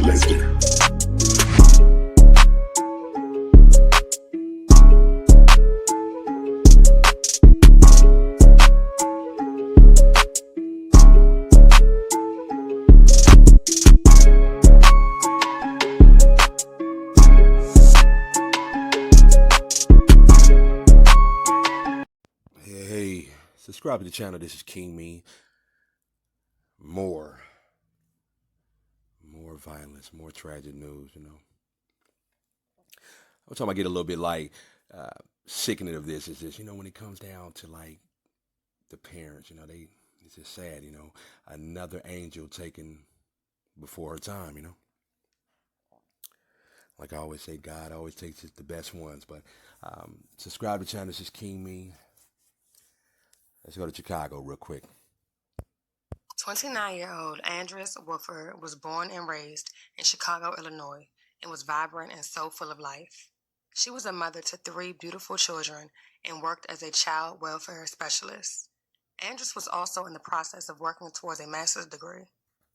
Let's get it. Hey, subscribe to the channel. This is King Me. More violence, more tragic news, I'm talking about get a little bit like sickening of this is this, when it comes down to like the parents, it's just sad, another angel taken before her time, Like I always say, God always takes the best ones. But subscribe to the channel. This is King Me. Let's go to Chicago real quick. 29-year-old Andress Woodford was born and raised in Chicago, Illinois, and was vibrant and so full of life. She was a mother to 3 beautiful children and worked as a child welfare specialist. Andress was also in the process of working towards a master's degree.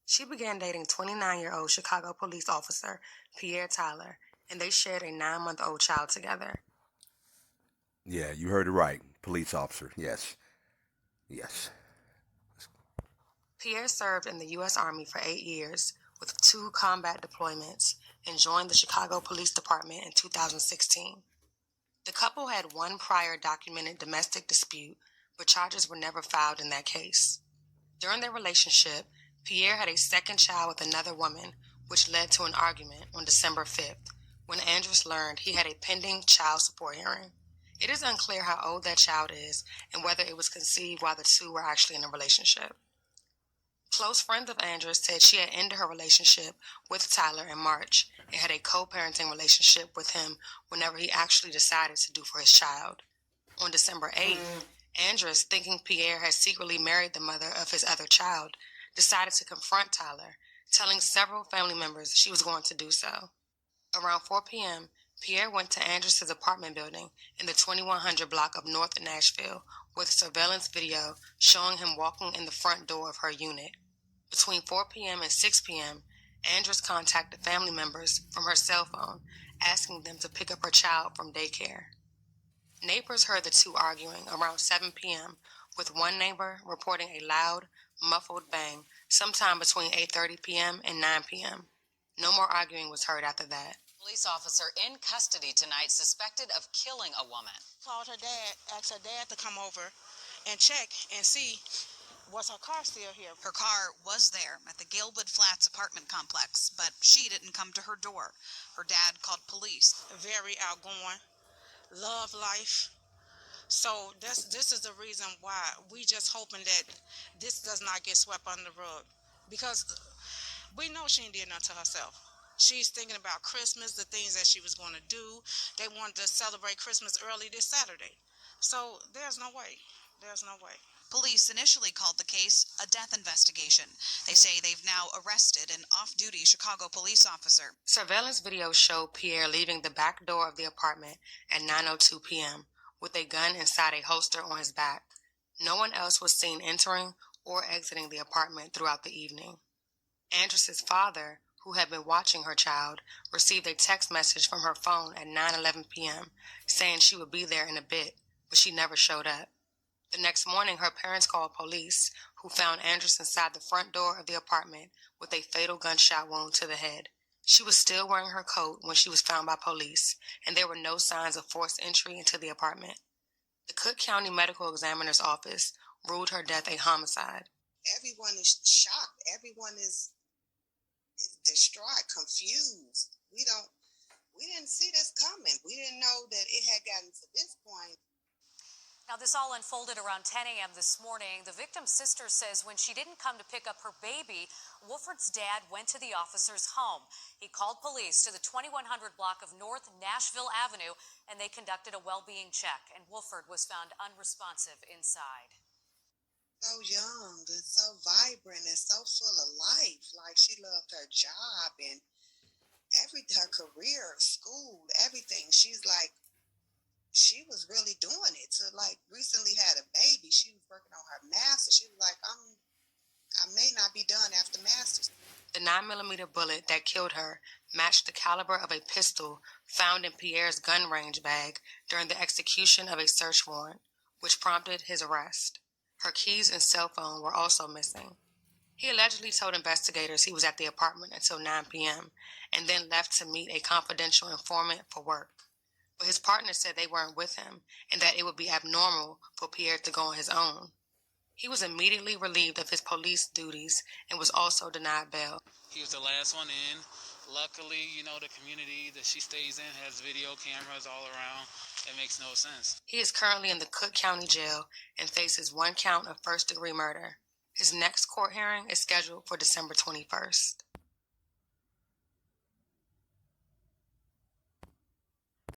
She began dating 29-year-old Chicago police officer Pierre Tyler, and they shared a 9-month-old child together. Yeah, you heard it right. Police officer. Yes. Pierre served in the U.S. Army for 8 years with 2 combat deployments and joined the Chicago Police Department in 2016. The couple had 1 prior documented domestic dispute, but charges were never filed in that case. During their relationship, Pierre had a second child with another woman, which led to an argument on December 5th, when Andress learned he had a pending child support hearing. It is unclear how old that child is and whether it was conceived while the two were actually in a relationship. Close friends of Andress said she had ended her relationship with Tyler in March and had a co-parenting relationship with him whenever he actually decided to do for his child. On December 8th, Andress, thinking Pierre had secretly married the mother of his other child, decided to confront Tyler, telling several family members she was going to do so. Around 4 p.m., Pierre went to Andress's apartment building in the 2100 block of North Nashville with surveillance video showing him walking in the front door of her unit. Between 4 p.m. and 6 p.m., Andress contacted family members from her cell phone, asking them to pick up her child from daycare. Neighbors heard the two arguing around 7 p.m., with one neighbor reporting a loud, muffled bang sometime between 8:30 p.m. and 9 p.m. No more arguing was heard after that. Police officer in custody tonight suspected of killing a woman. Called her dad, asked her dad to come over and check and see was her car still here. Her car was there at the Galewood Flats apartment complex, but she didn't come to her door. Her dad called police. Very outgoing, love life. So this is the reason why we just hoping that this does not get swept under the rug, because we know she ain't did nothing to herself. She's thinking about Christmas, the things that she was going to do. They wanted to celebrate Christmas early this Saturday. So there's no way. There's no way. Police initially called the case a death investigation. They say they've now arrested an off-duty Chicago police officer. Surveillance video showed Pierre leaving the back door of the apartment at 9:02 p.m. with a gun inside a holster on his back. No one else was seen entering or exiting the apartment throughout the evening. Andress's father, who had been watching her child, received a text message from her phone at 9:11 p.m. saying she would be there in a bit, but she never showed up. The next morning, her parents called police, who found Andress inside the front door of the apartment with a fatal gunshot wound to the head. She was still wearing her coat when she was found by police, and there were no signs of forced entry into the apartment. The Cook County Medical Examiner's Office ruled her death a homicide. Everyone is shocked. Everyone is distraught, confused. We didn't see this coming. We didn't know that it had gotten to this point. Now, this all unfolded around 10 a.m. this morning. The victim's sister says when she didn't come to pick up her baby, Woodford's dad went to the officer's home. He called police to the 2100 block of North Nashville Avenue, and they conducted a well-being check, and Woodford was found unresponsive inside. So young and so vibrant and so full of life. Like, she loved her job and her career, school, everything. She was really doing it. So, like, recently had a baby. She was working on her master's. She was like, I may not be done after master's. The 9mm bullet that killed her matched the caliber of a pistol found in Pierre's gun range bag during the execution of a search warrant, which prompted his arrest. Her keys and cell phone were also missing. He allegedly told investigators he was at the apartment until 9 p.m. and then left to meet a confidential informant for work. But his partner said they weren't with him and that it would be abnormal for Pierre to go on his own. He was immediately relieved of his police duties and was also denied bail. He was the last one in. Luckily, the community that she stays in has video cameras all around. It makes no sense. He is currently in the Cook County Jail and faces 1 count of first-degree murder. His next court hearing is scheduled for December 21st.